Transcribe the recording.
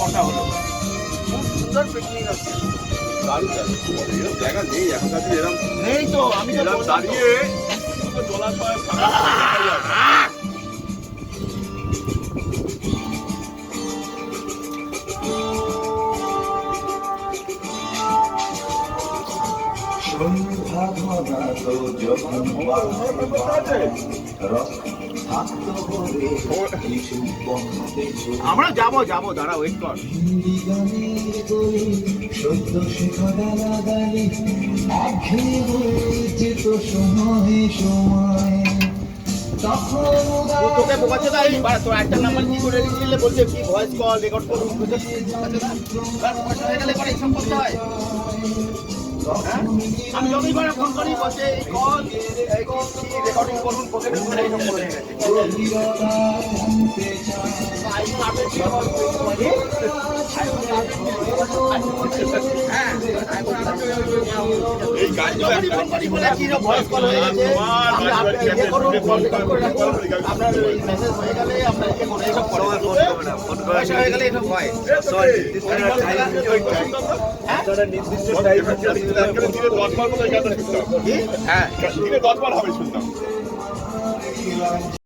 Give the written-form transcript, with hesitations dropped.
কটা হলো, খুব সুন্দর পিকনিক আছে। জায়গা নেই এখন কাছে এরকম নেই তো, আমি তো বললাম তো। দাঁড়িয়ে জলাশয় আমরা যাবো যাবো, দাঁড়া ওয়েট কর। সত্য শেখা গালাগালি একঘেয়ে হয়েছে তো সময় সময় তখন তোকে বোকাচ্ছে তাই তোর একটা নাম্বার কি করে দিলে বলছে কি ভয়েস কল রেকর্ড করুন, পয়সা হয়ে গেলে পরে এইসব করতে হয়। হ্যাঁ? আমি যতই করে ফোন করি বলছে এই কল রেকর্ডিং করুন, পকেটে করে এইসব করে গেছে। এই গাড়ি যখনই ফোন করি বলে কি ভয়েস কল হয়ে গেছে, ইয়ে করুন, কল রেকর্ড করে রাখুন, আপনার মেসেজ হয়ে গেলে আপনার ইয়ে করে এইসব করে। পয়সা হয়ে গেলে এসব হয়। হ্যাঁ, 10 বার হবে শুনলাম।